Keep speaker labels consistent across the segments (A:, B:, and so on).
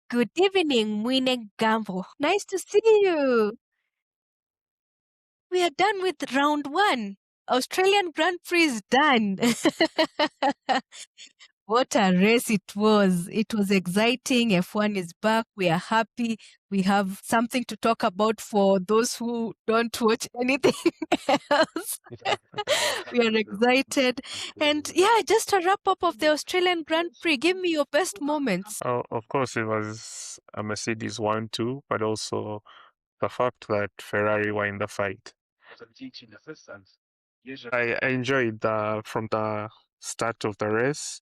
A: Good evening, Mwine Ngabo. Nice to see you. We are done with round one. Australian Grand Prix is done. What a race it was. It was exciting. F1 is back. We are happy. We have something to talk about for those who don't watch anything else. We are excited. And yeah, just a wrap up of the Australian Grand Prix. Give me your best moments.
B: Oh, of course, it was a Mercedes 1-2, but also the fact that Ferrari were in the fight. I enjoyed from the start of the race.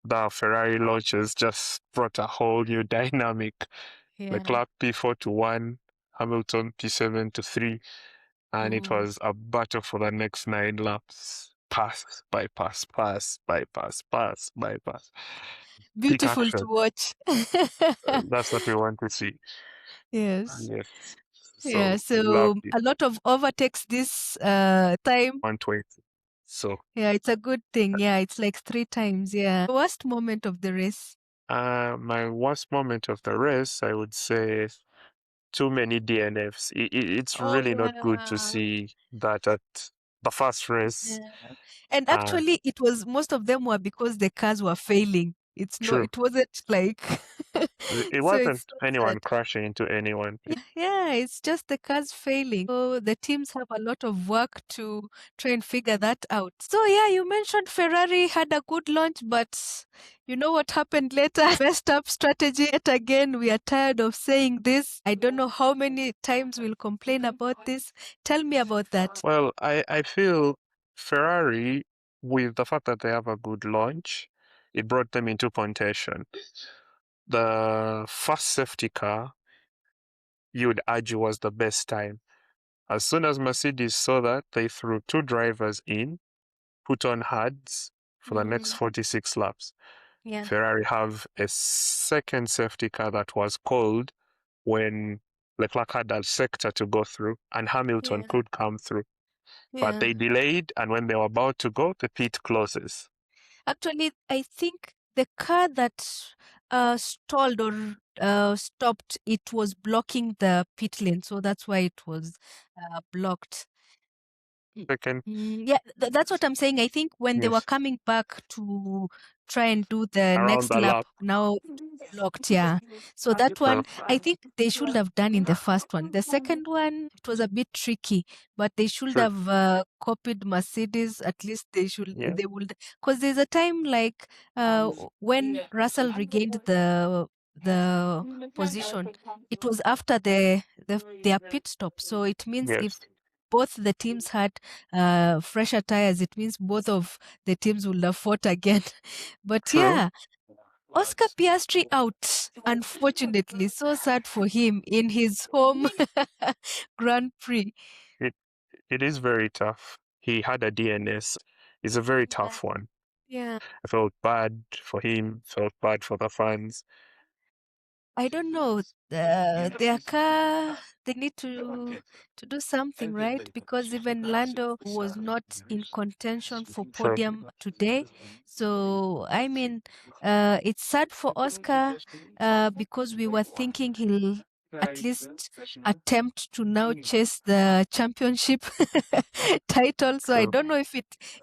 B: The Ferrari launches just brought a whole new dynamic.
A: Yeah.
B: Leclerc P4 to 1, Hamilton P7 to 3, and it was a battle for the next 9 laps. Pass, bypass, pass, bypass, pass, bypass. Peak
A: Beautiful
B: action.
A: to watch.
B: That's what we want to see.
A: Yes.
B: Yes.
A: Yeah,
B: So
A: so
B: loved it.
A: a lot of overtakes this time.
B: 120. So
A: Yeah, it's a good thing. Yeah, it's like 3 times. Yeah. Worst moment of the race.
B: my worst moment of the race, I would say too many DNFs. It's
A: Oh,
B: really not good to
A: yeah.
B: see that at the first race.
A: Yeah. And actually, it was most of them were because the cars were failing. It's not,
B: True.
A: it wasn't like,
B: It
A: so
B: wasn't
A: it's so
B: anyone
A: sad.
B: crashing into anyone.
A: Yeah, it's just the cars failing. So the teams have a lot of work to try and figure that out. So yeah, you mentioned Ferrari had a good launch, but you know what happened later? Messed up strategy yet again. We are tired of saying this. I don't know how many times we'll complain about this. Tell me about that.
B: Well, I feel Ferrari, with the fact that they have a good launch, it brought them into contention. The first safety car, you would argue, was the best time. As soon as Mercedes saw that, they threw 2 drivers in, put on hards for the next 46 laps.
A: Yeah.
B: Ferrari have a second safety car that was called when Leclerc had a sector to go through and Hamilton could come through. But they delayed, and when they were about to go, the pit closes.
A: Actually, I think the car that stalled or stopped, it was blocking the pit lane, so that's why it was blocked.
B: Second,
A: Yeah, that's what I'm saying. I think when they were
B: yes,
A: coming back to try and do the
B: around
A: next
B: the
A: lap,
B: lap.
A: now blocked. Yeah. So that
B: So,
A: one, I think they should have done in the first one. The second one, it was a bit tricky, but they should
B: true.
A: have copied Mercedes. At least
B: Yeah,
A: they would, because there's a time like when Russell regained the position, it was after their pit stop. So it means if
B: yes,
A: both the teams had fresher tires, it means both of the teams would have fought again. But
B: true.
A: yeah, Oscar Piastri out, unfortunately. So sad for him in his home Grand Prix.
B: It it is very tough. He had a DNS. It's a very tough one.
A: Yeah.
B: I felt bad for him, felt bad for the fans.
A: I don't know. Their car, they need to do something, right? Because even Lando was not in contention for
B: True.
A: podium today. So I mean, it's sad for Oscar because we were thinking he'll at least attempt to now chase the championship title. So I
B: True.
A: don't know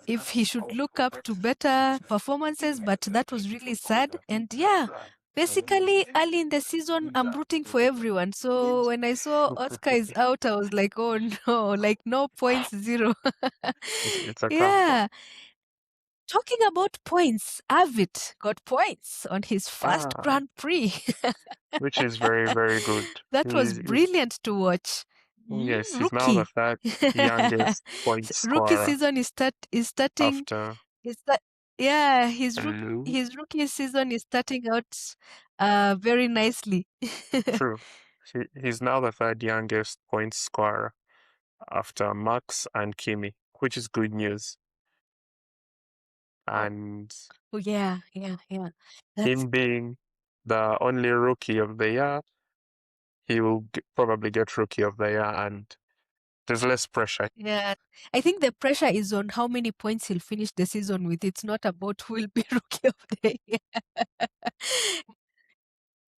A: if he should look up to better performances, but that was really sad. And yeah, basically, early in the season, I'm rooting for everyone. So when I saw Oscar is out, I was like, oh no, like no points, zero.
B: It's a calm.
A: Yeah. Talking about points, Avid got points on his first
B: Ah,
A: Grand Prix.
B: which is very, very good.
A: That was
B: He's
A: brilliant to watch.
B: yes, he's now the
A: Rookie.
B: third youngest point
A: Rookie
B: scorer
A: season is starting.
B: after
A: Is that yeah?
B: Lou.
A: His rookie season is starting out very nicely.
B: True. He's now the third youngest point scorer after Max and Kimi, which is good news. And
A: Oh yeah, yeah, yeah. That's
B: him being the only rookie of the year, he will probably get rookie of the year, and there's less pressure.
A: yeah. I think the pressure is on how many points he'll finish the season with. It's not about who will be rookie of the year.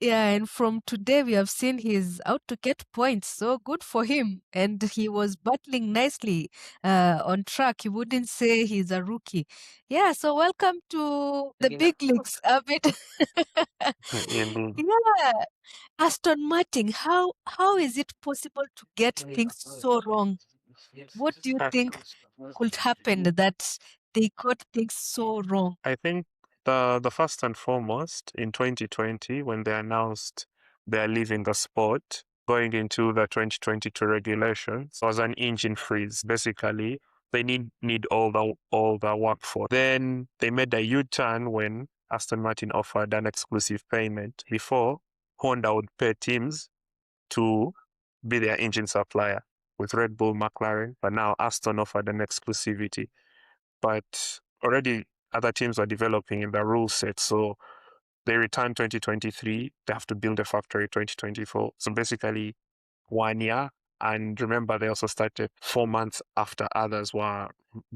A: Yeah, and from today we have seen he's out to get points. So good for him. And he was battling nicely on track. You wouldn't say he's a rookie. Yeah, so welcome to the big leagues, Abid.
B: Indeed.
A: Yeah, Aston Martin, how is it possible to get things so wrong? What do you think could happen that they got things so wrong?
B: I think the first and foremost in 2020 when they announced they're leaving the sport, going into the 2022 regulations, was an engine freeze. Basically, they need all the workforce. Then they made a U-turn when Aston Martin offered an exclusive payment. Before, Honda would pay teams to be their engine supplier with Red Bull, McLaren, but now Aston offered an exclusivity. But already other teams are developing in their rule set. So they return 2023, they have to build a factory 2024. So basically 1 year. And remember, they also started 4 months after others were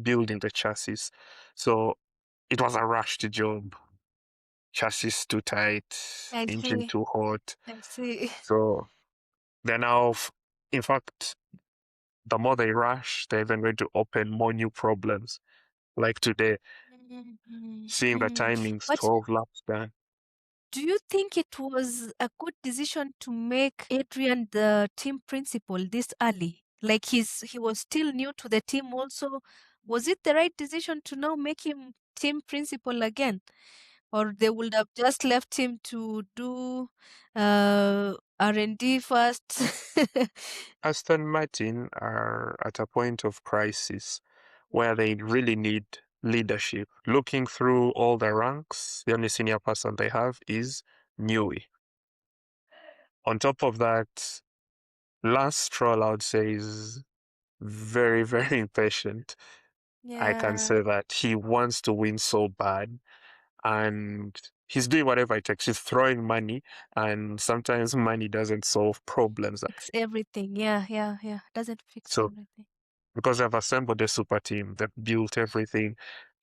B: building the chassis. So it was a rushed job. Chassis too tight,
A: I
B: engine
A: see.
B: too hot.
A: I see.
B: So they're now, in fact, the more they rush, they're even going to open more new problems. Like today,
A: Mhm,
B: seeing the
A: mhm.
B: timings,
A: But
B: 12 laps done.
A: do you think it was a good decision to make Adrian the team principal this early? Like he was still new to the team also. Was it the right decision to now make him team principal again? Or they would have just left him to do R&D first?
B: Aston Martin are at a point of crisis where they really need leadership. Looking through all the ranks, the only senior person they have is Newey. On top of that, Lance Stroll, I would say, is very, very impatient. I can
A: Yeah.
B: say that he wants to win so bad, and he's doing whatever it takes. He's throwing money, and sometimes money doesn't solve problems.
A: Fix everything. Yeah, yeah, yeah. Doesn't fix
B: So
A: everything.
B: because they've assembled a super team, they've built everything,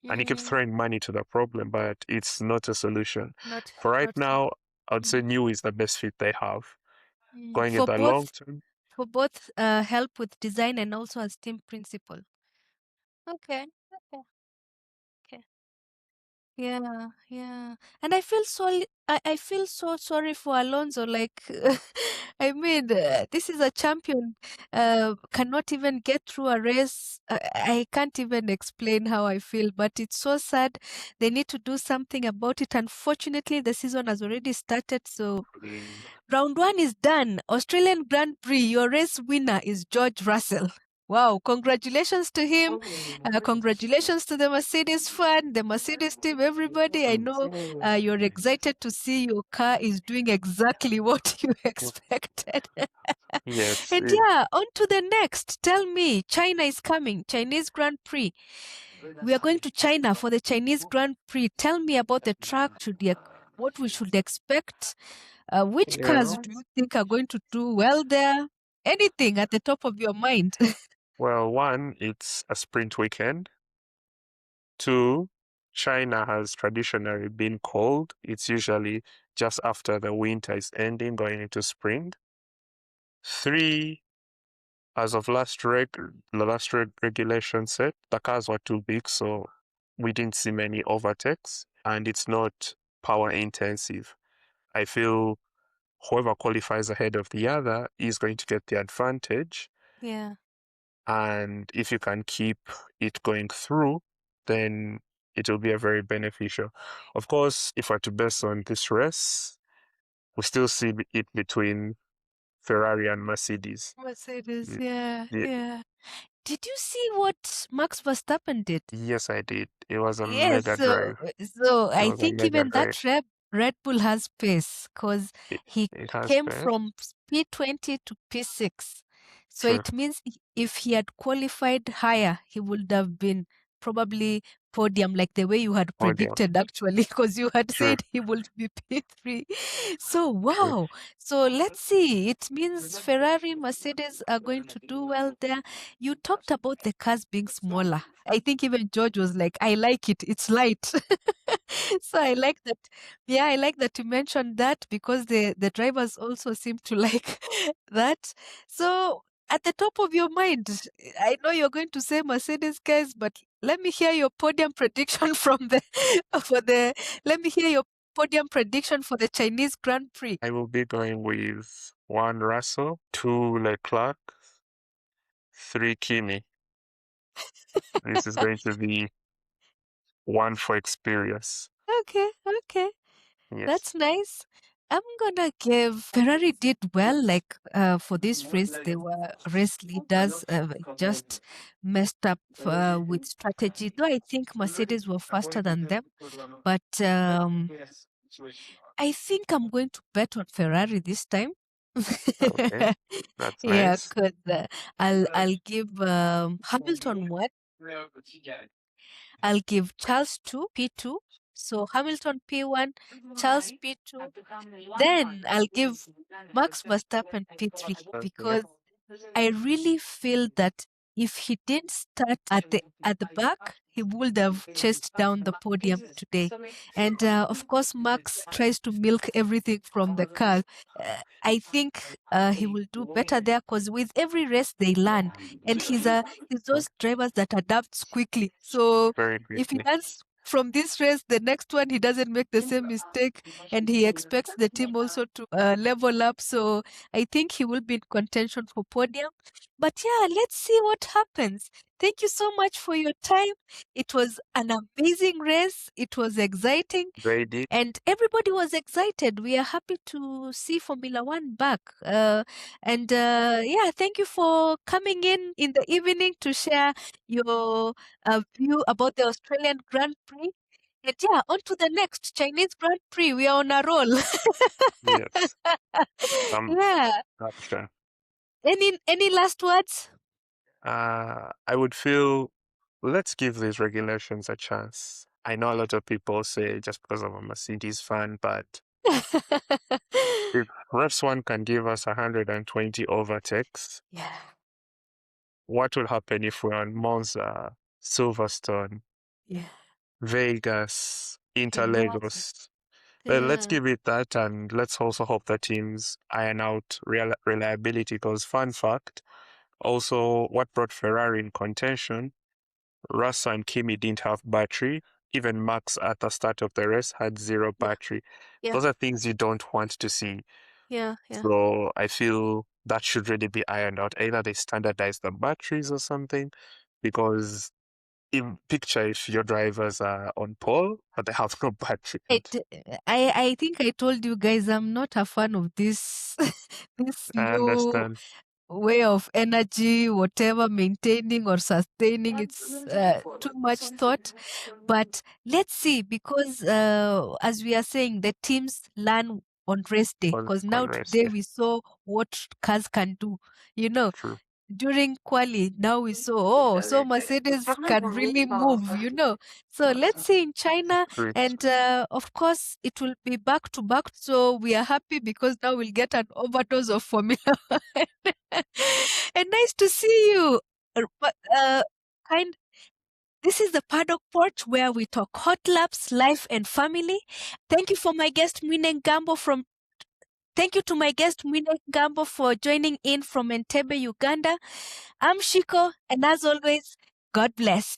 B: and he keeps
A: Mm,
B: throwing money to the problem, but it's not a solution.
A: not
B: For right
A: not
B: now, I would say
A: mm,
B: New is the best fit they have. Going in
A: for
B: the long
A: both
B: term,
A: help with design and also as team principal. Okay. Okay. Okay. Yeah, yeah. And I feel so sorry for Alonso. Like, I mean, this is a champion, cannot even get through a race. I can't even explain how I feel, but it's so sad. They need to do something about it. Unfortunately, the season has already started, so round one is done. Australian Grand Prix, your race winner is George Russell. Wow, congratulations to him. Congratulations to the Mercedes fan, the Mercedes team, everybody. I know you're excited to see your car is doing exactly what you expected.
B: yes,
A: And yeah, on to the next. Tell me, China is coming, Chinese Grand Prix. We are going to China for the Chinese Grand Prix. Tell me about the track, what we should expect. Which
B: yeah.
A: cars do you think are going to do well there? Anything at the top of your mind?
B: Well, one, it's a sprint weekend. Two, China has traditionally been cold. It's usually just after the winter is ending, going into spring. Three, as of the last regulation set, the cars were too big, so we didn't see many overtakes, and it's not power intensive. I feel whoever qualifies ahead of the other is going to get the advantage,
A: Yeah.
B: and if you can keep it going through, then it will be a very beneficial. Of course, if we're to base on this race, we still see it between Ferrari and Mercedes.
A: Mercedes,
B: Y-
A: yeah,
B: y-
A: yeah. Did you see what Max Verstappen did?
B: Yes, I did. It was a
A: Yes,
B: mega drive.
A: so
B: It
A: I
B: was a
A: think
B: mega
A: even
B: drive.
A: that Red Bull has pace because
B: It,
A: he
B: it has
A: came
B: best.
A: from P20 to P6. So
B: True.
A: it means if he had qualified higher, he would have been probably podium, like the way you had
B: Podium.
A: predicted, actually, because you had
B: True.
A: said he would be P3. So,
B: True.
A: wow. So, let's see. It means Ferrari, Mercedes are going to do well there. You talked about the cars being smaller. I think even George was like, I like it. It's light. So I like that. Yeah, I like that you mentioned that because the drivers also seem to like that. So at the top of your mind, I know you're going to say Mercedes, guys, but let me hear your podium prediction from the for the. Let me hear your podium prediction for the Chinese Grand Prix.
B: I will be going with 1 Russell, 2 Leclerc, 3 Kimi. This is going to be one for experience.
A: Okay, okay.
B: Yes.
A: That's nice. I'm gonna give Ferrari did well. Like for this race, they were race leaders. Just messed up with strategy. Though I think Mercedes were faster than them, but I think I'm going to bet on Ferrari this time.
B: Okay. That's
A: Yeah,
B: nice.
A: because I'll give Hamilton one. I'll give Charles 2, P2. So Hamilton P1, Charles P2. Then I'll give Max Verstappen P3 because I really feel that if he didn't start at the back, he would have chased down the podium today. And of course, Max tries to milk everything from the car. I think he will do better there because with every race they learn, and he's those drivers that adapts quickly. So
B: Very
A: if he
B: quickly.
A: learns from this race, the next one he doesn't make the same mistake, and he expects the team also to level up. So I think he will be in contention for podium. But yeah, let's see what happens. Thank you so much for your time. It was an amazing race. It was exciting.
B: Very deep.
A: And everybody was excited. We are happy to see Formula One back. Yeah, thank you for coming in the evening to share your view about the Australian Grand Prix. And yeah, on to the next Chinese Grand Prix. We are on a roll.
B: Yes.
A: Yeah.
B: Gotcha.
A: Any last words?
B: I would feel let's give these regulations a chance. I know a lot of people say just because I'm a Mercedes fan, but if Refs One can give us 120 overtakes,
A: Yeah.
B: what will happen if we're on Monza, Silverstone,
A: Yeah.
B: Vegas,
A: Yeah.
B: Interlagos? Let's
A: Yeah.
B: give it that, and let's also hope the teams iron out reliability. Because, fun fact, also what brought Ferrari in contention, Russell and Kimi didn't have battery. Even Max at the start of the race had zero
A: Yeah.
B: battery.
A: Yeah.
B: Those are things you don't want to see.
A: Yeah.
B: So I feel that should really be ironed out. Either they standardize the batteries or something, because picture if your drivers are on pole but they have no battery.
A: I think I told you guys I'm not a fan of this this
B: I
A: new
B: understand.
A: way of energy, whatever, maintaining or sustaining. It's too much thought. But let's see, because as we are saying, the teams learn on race day. Because
B: On
A: now
B: race
A: today
B: day.
A: we saw what cars can do. You know,
B: True.
A: during quali, now we saw, so Mercedes can really move, So let's see in China.
B: True.
A: And of course, it will be back to back. So we are happy because now we'll get an overdose of Formula One. And nice to see you. But kind. This is the Paddock Porch where we talk hot laps, life, and family. Thank you for my guest Mwine Ngabo from. Thank you to my guest Mwine Ngabo for joining in from Entebbe, Uganda. I'm Shiko, and as always, God bless.